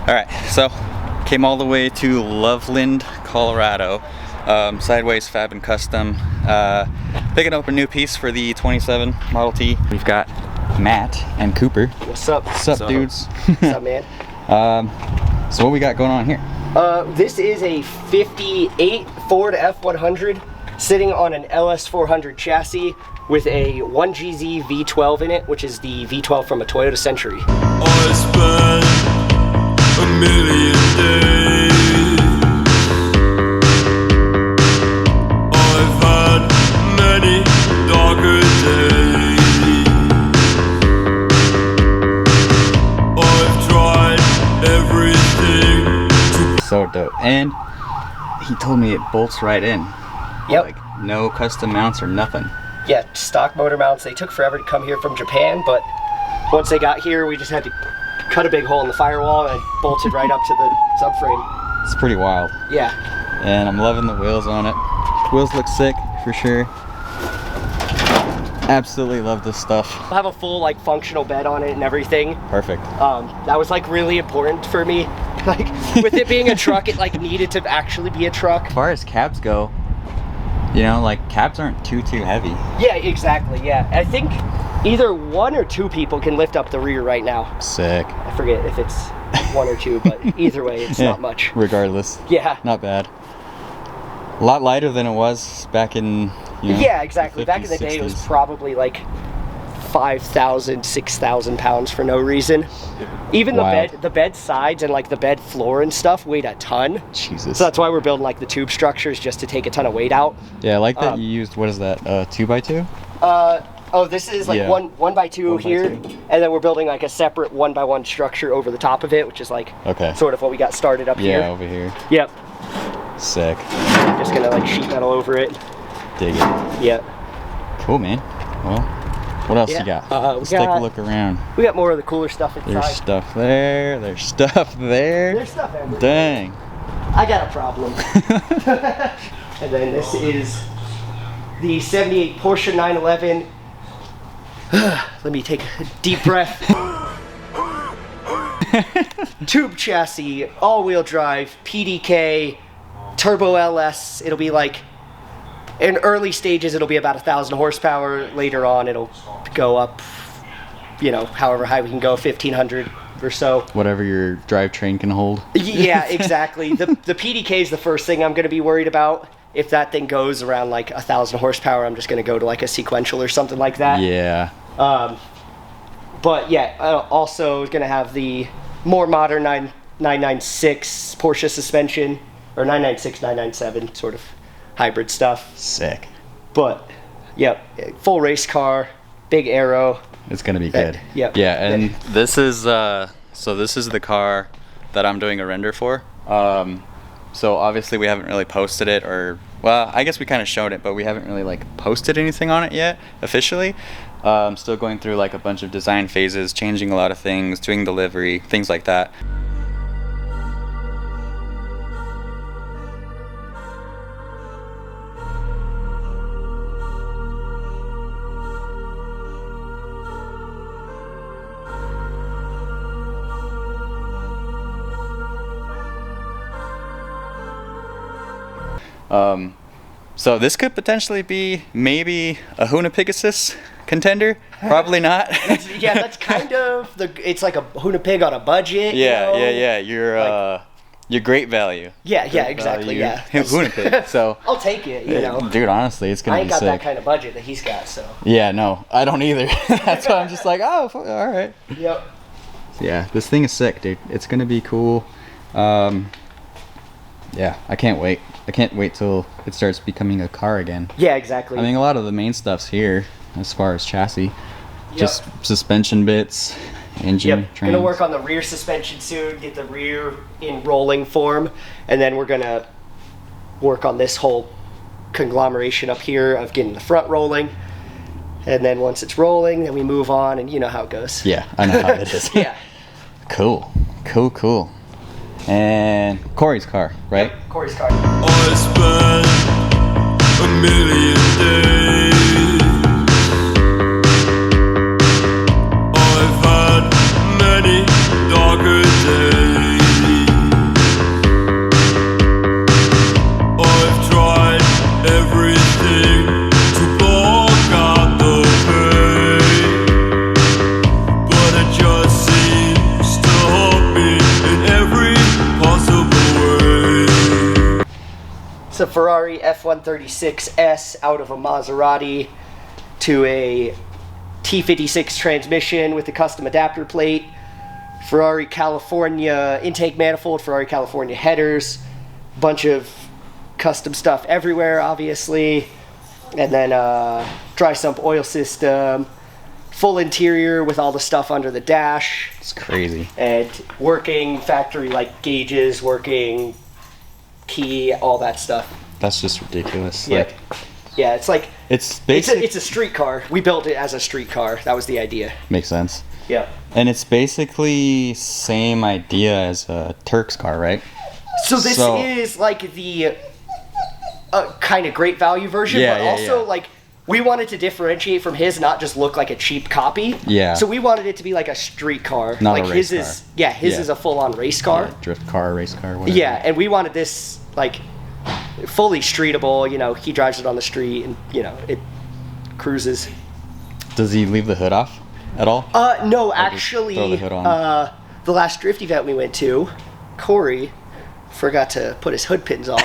Alright, so came all the way to Loveland, Colorado. Sideways Fab and Custom. Picking up a new piece for the 27 Model T. We've got Matt and Cooper. What's up? What's up, dudes? What's up, man? So what we got going on here? This is a 58 Ford F-100 sitting on an LS400 chassis with a 1GZ V12 in it, which is the V12 from a Toyota Century. I spent a million days. I've had many darker days. I've tried everything to... So dope. And he told me it bolts right in. Yep. Like, no custom mounts or nothing. Yeah, stock motor mounts. They took forever to come here from Japan, but once they got here, we just had to cut a big hole in the firewall and it bolted right up to the subframe. It's pretty wild. Yeah. And I'm loving the wheels on it. Wheels look sick, for sure. Absolutely love this stuff. I'll have a full, like, functional bed on it and everything. Perfect. That was, like, really important for me. Like, with it being a truck, it, like, needed to actually be a truck. As far as cabs go, you know, like, cabs aren't too heavy. Yeah, exactly, yeah. I think either one or two people can lift up the rear right now. Sick. I forget if it's one or two, but either way, it's not much. Regardless. Yeah. Not bad. A lot lighter than it was back in, you know, yeah, exactly. the 50s, Back in the day, 60s. it was probably like 5,000, 6,000 pounds for no reason. Even the bed sides and like the bed floor and stuff weighed a ton. Jesus. So that's why we're building like the tube structures, just to take a ton of weight out. Yeah, I like that you used, what is that, 2x2? Oh, this is like Yeah. one by two 1x2. here, and then we're building like a separate 1x1 structure over the top of it, which is like sort of what we got started up here. Yeah, over here. Yep. Sick. Just gonna like sheet metal over it. Dig it. Yep. Cool, man. Well, what else Yeah, you got? we Let's take a look around. We got more of the cooler stuff inside. There's stuff there. There's stuff there. There's stuff everywhere. Dang. I got a problem. And then this is the 78 Porsche 911. Let me take a deep breath. Tube chassis, all-wheel drive, PDK, turbo LS. It'll be like, in early stages, it'll be about 1,000 horsepower. Later on, it'll go up, you know, however high we can go, 1,500 or so. Whatever your drivetrain can hold. Yeah, exactly. The PDK is the first thing I'm going to be worried about. If that thing goes around like 1,000 horsepower, I'm just going to go to like a sequential or something like that. Yeah. But yeah, also going to have the more modern 996 Porsche suspension, or 996, 997 sort of hybrid stuff. Sick. But yeah, full race car, big aero. It's gonna be good. Yep. Yeah, and this is so this is the car that I'm doing a render for. So obviously we haven't really posted it, or well, I guess we kind of showed it, but we haven't really like posted anything on it yet officially. Still going through like a bunch of design phases, changing a lot of things, doing delivery, things like that. So this could potentially be maybe a Huna Pegasus contender. Probably not. That's kind of it's like a Huna Pig on a budget. Yeah, you know? yeah. Your great value. Yeah, exactly. Value. Yeah. Huna Pig. So I'll take it. You know, dude. Honestly, it's gonna I ain't be got sick. that kind of budget that he's got. So. Yeah, no, I don't either. That's why I'm just like, oh, all right. Yep. Yeah, this thing is sick, dude. It's gonna be cool. Yeah, I can't wait. I can't wait till it starts becoming a car again. Yeah, exactly. I mean, a lot of the main stuff's here as far as chassis. Just suspension bits, engine, trans. Gonna work on the rear suspension soon, get the rear in rolling form, and then we're gonna work on this whole conglomeration up here of getting the front rolling. And then once it's rolling, then we move on, and you know how it goes. Yeah, I know how it is. Yeah. Cool. And Corey's car, right? Yep, Corey's car. I spent a million days. I've had many darker days. It's a Ferrari F-136S out of a Maserati to a T56 transmission with a custom adapter plate. Ferrari California intake manifold, Ferrari California headers, bunch of custom stuff everywhere, obviously. And then dry sump oil system, full interior with all the stuff under the dash. It's crazy. And working factory like gauges, working key, all that stuff. That's just ridiculous. Yeah. Like, Yeah, it's like it's basic. it's a street car. We built it as a street car. That was the idea. Makes sense. Yeah. And it's basically same idea as a Turk's car, right? So this is like the kind of great value version, Yeah, but yeah, also yeah. like we wanted to differentiate from his, not just look like a cheap copy. Yeah. So we wanted it to be like a street car. Not a like race his car. is his Yeah. is a full-on race car. Yeah, drift car, race car, whatever. Yeah, and we wanted this like fully streetable. You know, he drives it on the street, and you know it cruises. Does he leave the hood off at all? No, just actually, throw the hood on? the last drift event we went to, Corey forgot to put his hood pins on,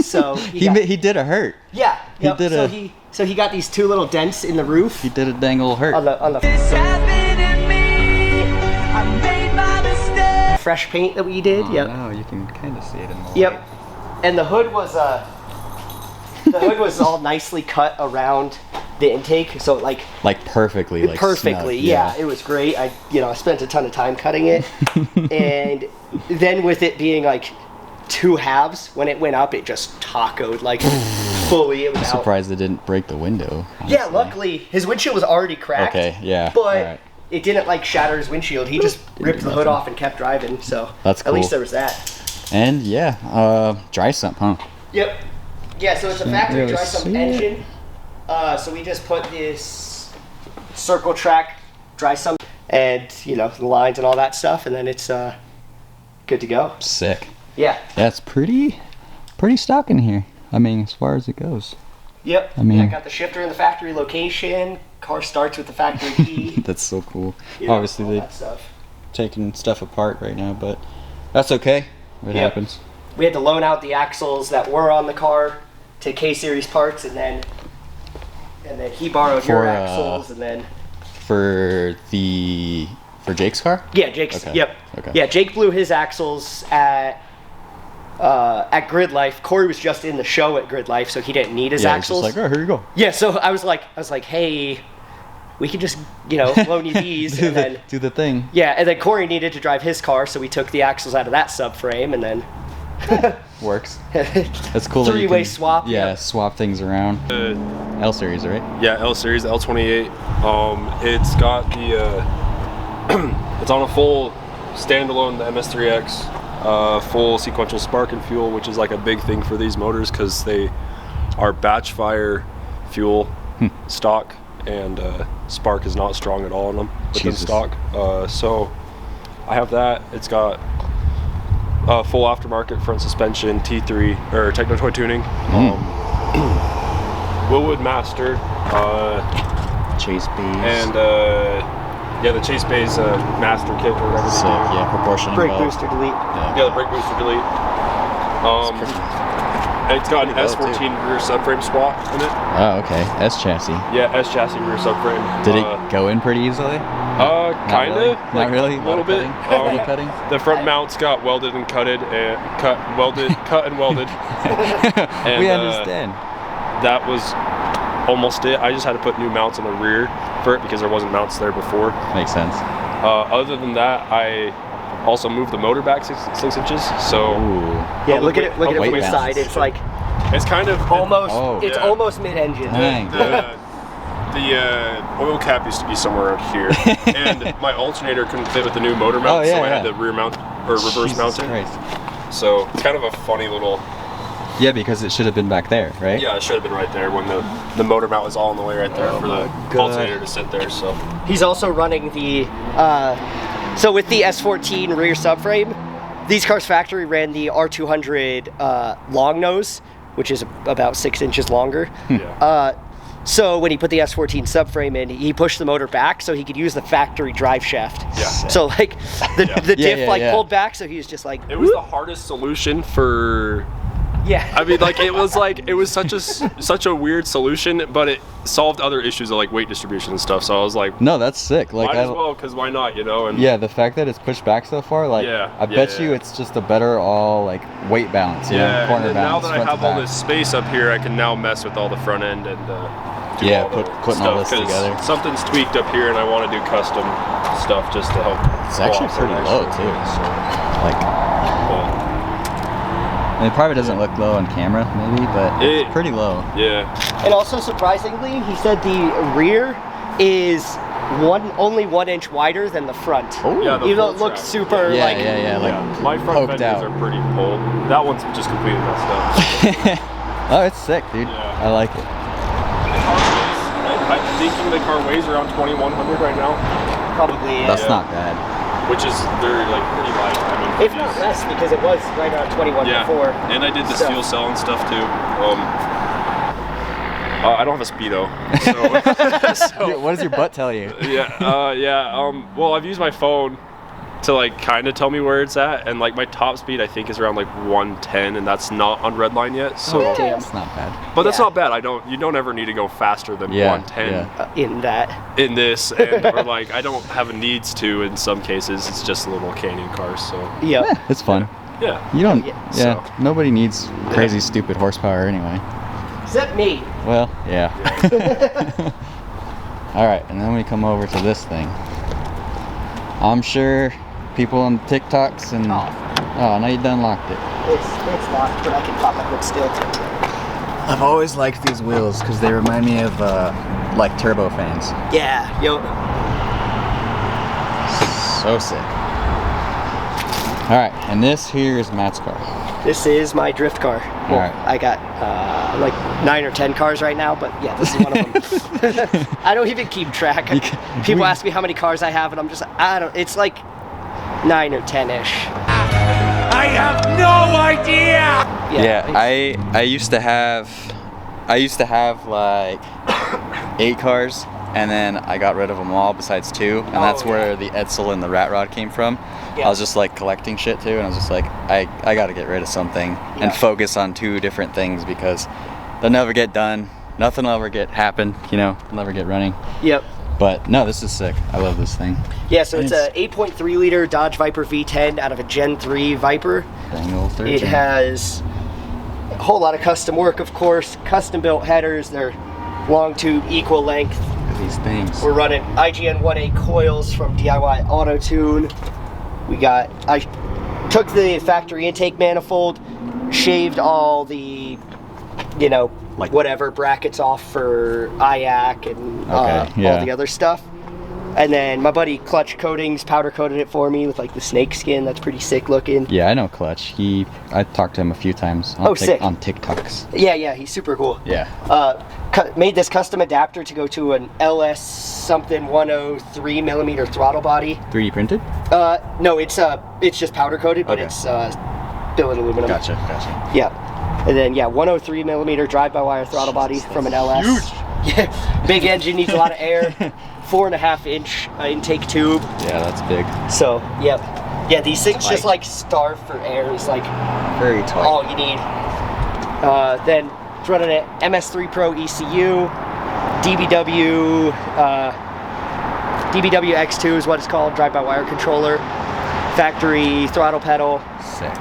so He did a hurt. yeah, he yep, did so a- so he got these two little dents in the roof He did a dang old hurt. on the This happened to me. I made my mistake. fresh paint that we did. Yep, No, you can kind of see it in the yep, light. and the hood was all nicely cut around the intake, so like Like perfectly, like perfectly. snug, Yeah, it was great. I spent a ton of time cutting it, and then with it being like two halves, when it went up, it just tacoed like fully. It was I'm out. surprised it didn't break the window. Yeah, honestly. luckily his windshield was already cracked. Okay, yeah, but alright. it didn't like shatter his windshield. He just ripped do the hood nothing. off and kept driving. So That's At least cool. there was that. And yeah, dry sump, huh? Yep. Yeah, so it's a factory really dry sump see it. engine. So we just put this circle track dry sump and the lines and all that stuff, and then it's good to go. Sick. Yeah. That's pretty stock in here. I mean, as far as it goes. Yep. I mean- I got the shifter in the factory location. Car starts with the factory key. That's so cool. You know, Obviously, all they're that stuff. taking stuff apart right now, but that's okay. It Yep. happens. We had to loan out the axles that were on the car to K-Series parts, and then he borrowed your For, axles, and then For Jake's car? yeah, Jake's. Okay. Yep. Okay. Yeah, Jake blew his axles at Grid Life. Corey was just in the show at Grid Life, so he didn't need his Yeah, he's axles. just like, oh, here you go. Yeah, so I was like, hey, we could just loan you these, and then Do the thing. yeah, and then Corey needed to drive his car, so we took the axles out of that subframe, and then Works. That's cool. that you Three-way can- swap, Yeah, yep. swap things around. L series, right? Yeah, L series, L28. It's got the it's on a full standalone MS3X, full sequential spark and fuel, which is like a big thing for these motors because they are batch fire fuel stock, and spark is not strong at all in them within Jesus. stock. So I have that. It's got full aftermarket front suspension, T3 or Techno Toy tuning. Willwood Master, Chase bees. and the Chase Bay's Master kit or whatever. Sick. they do. Yeah, proportion. brake involved. booster delete. Yeah, the brake booster delete. And it's got an pretty low, S14 rear subframe swap in it. Oh, okay. S chassis. Yeah, S chassis rear subframe. Did it go in pretty easily? Kind really? of. Not really? A little bit. Little cutting? The front mounts got welded and cut and welded. And, We understand. That was almost it. I just had to put new mounts on the rear for it because there wasn't mounts there before. Makes sense. Other than that, I also moved the motor back 6 inches. So Ooh. Yeah, look at it. Look at it weight from the balance. side. It's like it's kind of almost. Oh. It's Yeah. almost mid-engine. Dang. The oil cap used to be somewhere out here, and my alternator couldn't fit with the new motor mount, Oh, yeah, so I had yeah. the rear mount or reverse Jesus mount it. Christ. So it's kind of a funny little. Yeah, because it should have been back there, right? Yeah, it should have been right there when the motor mount was all in the way right there for the God. alternator to sit there. So He's also running the. So with the S14 rear subframe, these cars factory ran the R200 long nose, which is about 6 inches longer. yeah. So when he put the S14 subframe in, he pushed the motor back so he could use the factory drive shaft. Yeah. So like the Yeah. diff Yeah, yeah. pulled back, so he was just like. It was the hardest solution for Yeah. I mean, like it was such a weird solution, but it solved other issues of like weight distribution and stuff. So I was like, No, that's sick. Like, might as well, because why not, you know? And yeah, the fact that it's pushed back so far, like, I bet you it's just a better all like weight balance, you know, and corner then balance. now that I front to have all back. this space up here, I can now mess with all the front end and do Yeah, all the putting all stuff, this 'cause together. Something's tweaked up here, and I want to do custom stuff just to help. It's actually pretty low too. Like, it probably doesn't look low on camera, maybe, but it's pretty low. Yeah. And also surprisingly, he said the rear is only 1 inch wider than the front. Oh, Yeah, the Even though full it looks track. super yeah, like like My front poked fenders out. are pretty pulled. That one's just completely messed up. Oh, it's sick, dude. Yeah. I like it. I'm thinking the car weighs around 2,100 right now, probably That's Yeah. not bad. which is very like pretty light. I mean, if not less, because it was right around 21 yeah. before. And I did the So- steel cell and stuff too. I don't have a speedo, so What does your butt tell you? Well, I've used my phone to like kind of tell me where it's at, and like my top speed I think is around like 110, and that's not on red line yet. So, Damn. That's not bad. but that's Yeah. not bad. You don't ever need to go faster than Yeah, 110 yeah. In that. in this, and or like I don't have a needs to in some cases. It's just a little canyon car, so Yep. Yeah, it's fun. yeah. You don't. Yeah, Yeah, so- nobody needs crazy, stupid horsepower anyway. Except me. Well, yeah. All right, and then we come over to this thing. I'm sure people on TikToks and oh, now you done locked it. It's locked, but I can pop it still. I've always liked these wheels because they remind me of like turbo fans. Yeah. Yo. So sick. All right, and this here is Matt's car. This is my drift car. Well, Alright. I got like 9 or 10 cars right now, but yeah, this is one of them. I don't even keep track. People ask me how many cars I have, and I'm just, I don't, it's like 9 or 10-ish. I have no idea! Yeah, I used to have like 8 cars, and then I got rid of them all besides 2, and that's where the Edsel and the Rat Rod came from. Yeah. I was just like collecting shit too, and I was just like, I got to get rid of something and focus on 2 different things because they'll never get done. Nothing will ever happen, you know, they'll never get running. Yep. But no, this is sick. I love this thing. Yeah, so it's a 8.3 liter Dodge Viper V10 out of a Gen 3 Viper. Dang old 13. It has a whole lot of custom work, of course, custom built headers. They're long tube, equal length. Look at these things. We're running IGN 1A coils from DIY Auto Tune. I took the factory intake manifold, shaved all the, you know, Like- whatever brackets off for IAC and all the other stuff. And then my buddy Clutch Coatings powder coated it for me with like the snake skin. That's pretty sick looking. Yeah, I know Clutch. I talked to him a few times on, sick. on TikToks. Yeah, he's super cool. Yeah. Made this custom adapter to go to an LS something 103 millimeter throttle body. 3D printed? No, it's just powder coated, but Okay. it's billet aluminum. Gotcha. Yeah. And then 103 millimeter drive-by-wire throttle body from an LS. huge. Yeah, big engine, needs a lot of air. 4.5 inch intake tube. Yeah, that's big. So, yep. Yeah, these things Tight. just like starve for air. It's like Very tight. all you need. Then it's running an MS3 Pro ECU, DBW X2 is what it's called, drive-by-wire controller, factory throttle pedal, Sick.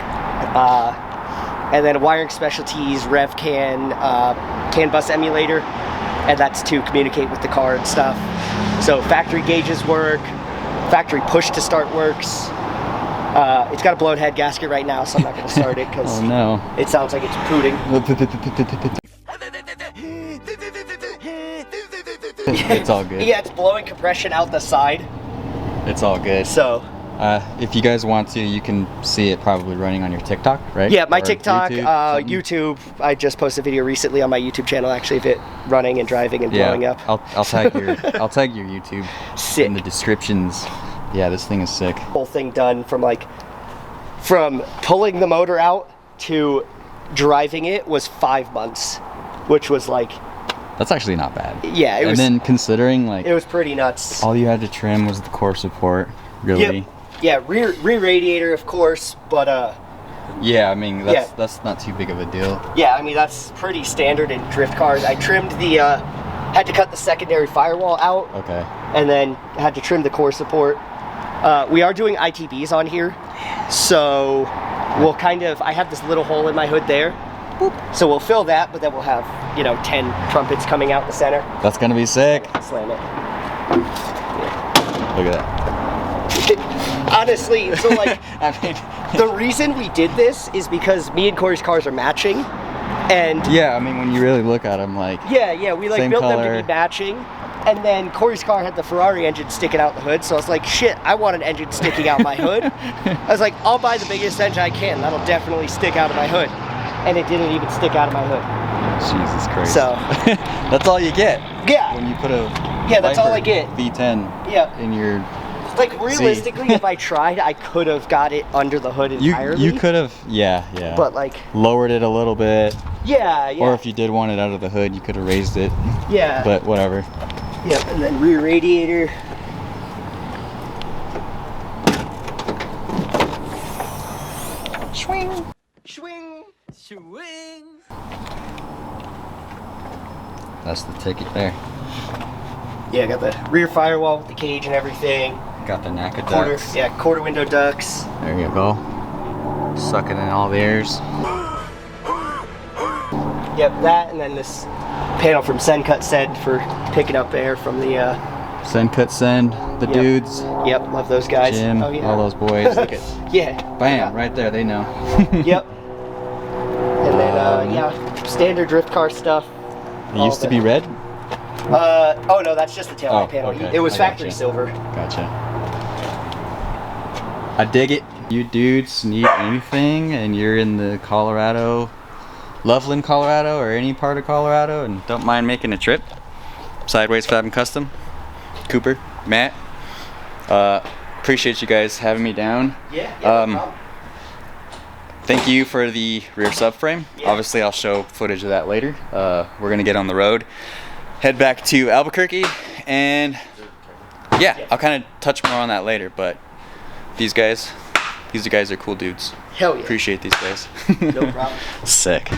and then a Wiring Specialties RevCan CAN bus emulator, and that's to communicate with the car and stuff. So factory gauges work, factory push to start works. It's got a blown head gasket right now, so I'm not going to start it because Oh no. it sounds like it's pooting. It's all good. Yeah, it's blowing compression out the side. It's all good. So If you guys want to, you can see it probably running on your TikTok, right? yeah, my Or TikTok, something? YouTube. I just posted a video recently on my YouTube channel, actually, of it running and driving and blowing Yeah, up. I'll tag your YouTube Sick. in the descriptions. Yeah, this thing is sick. Whole thing done from pulling the motor out to driving it was 5 months, which was like, That's actually not bad. yeah, And then considering like it was pretty nuts. all you had to trim was the core support, really. Yep. Yeah, rear radiator, of course, but Yeah, I mean Yeah. that's not too big of a deal. Yeah, I mean that's pretty standard in drift cars. I trimmed the, had to cut the secondary firewall out, Okay. and then had to trim the core support. We are doing ITBs on here, so we'll kind of, I have this little hole in my hood there, so we'll fill that, but then we'll have, you know, 10 trumpets coming out the center. That's gonna be sick. Slam it. Look at that. Honestly, so like, I mean, the reason we did this is because me and Corey's cars are matching, and yeah, I mean when you really look at them, like yeah, we like Same built them color. to be matching. And then Corey's car had the Ferrari engine sticking out the hood, so I was like, shit, I want an engine sticking out my hood. I was like, I'll buy the biggest engine I can. That'll definitely stick out of my hood. And it didn't even stick out of my hood. Jesus Christ. So, that's all you get yeah. when you put a Yeah, that's all Viper I get. V10 Yeah. in your. Like, realistically, if I tried, I could have got it under the hood entirely. You could have, yeah. But, like, lowered it a little bit. yeah. Or if you did want it out of the hood, you could have raised it. Yeah. But whatever. Yep, and then rear radiator. Swing. Swing. Swing. That's the ticket there. Yeah, I got the rear firewall with the cage and everything. Got the NACA Quarter, ducts. yeah, quarter window ducts. There you go. Sucking in all the airs. Yep, that, and then this panel from Sencut said for picking up air from the, Send, cut, send. The Yep. dudes. yep, love those guys. Jim. Oh, yeah. All those boys. Look at. Yeah. Bam! Right there. They know. Yep. And then, yeah, standard drift car stuff. It used to be red. Oh no, that's just the taillight Oh, panel. okay. It was I factory gotcha. silver. Gotcha. I dig it. You dudes need anything and you're in the Colorado, Loveland, Colorado, or any part of Colorado and don't mind making a trip, Sideways Fab and Custom, Cooper, Matt, appreciate you guys having me down. Yeah, no problem. Thank you for the rear subframe. Yeah. Obviously I'll show footage of that later. We're gonna get on the road, head back to Albuquerque, and yeah, I'll kind of touch more on that later, but these guys are cool dudes. Hell yeah. Appreciate these guys. No problem. Sick.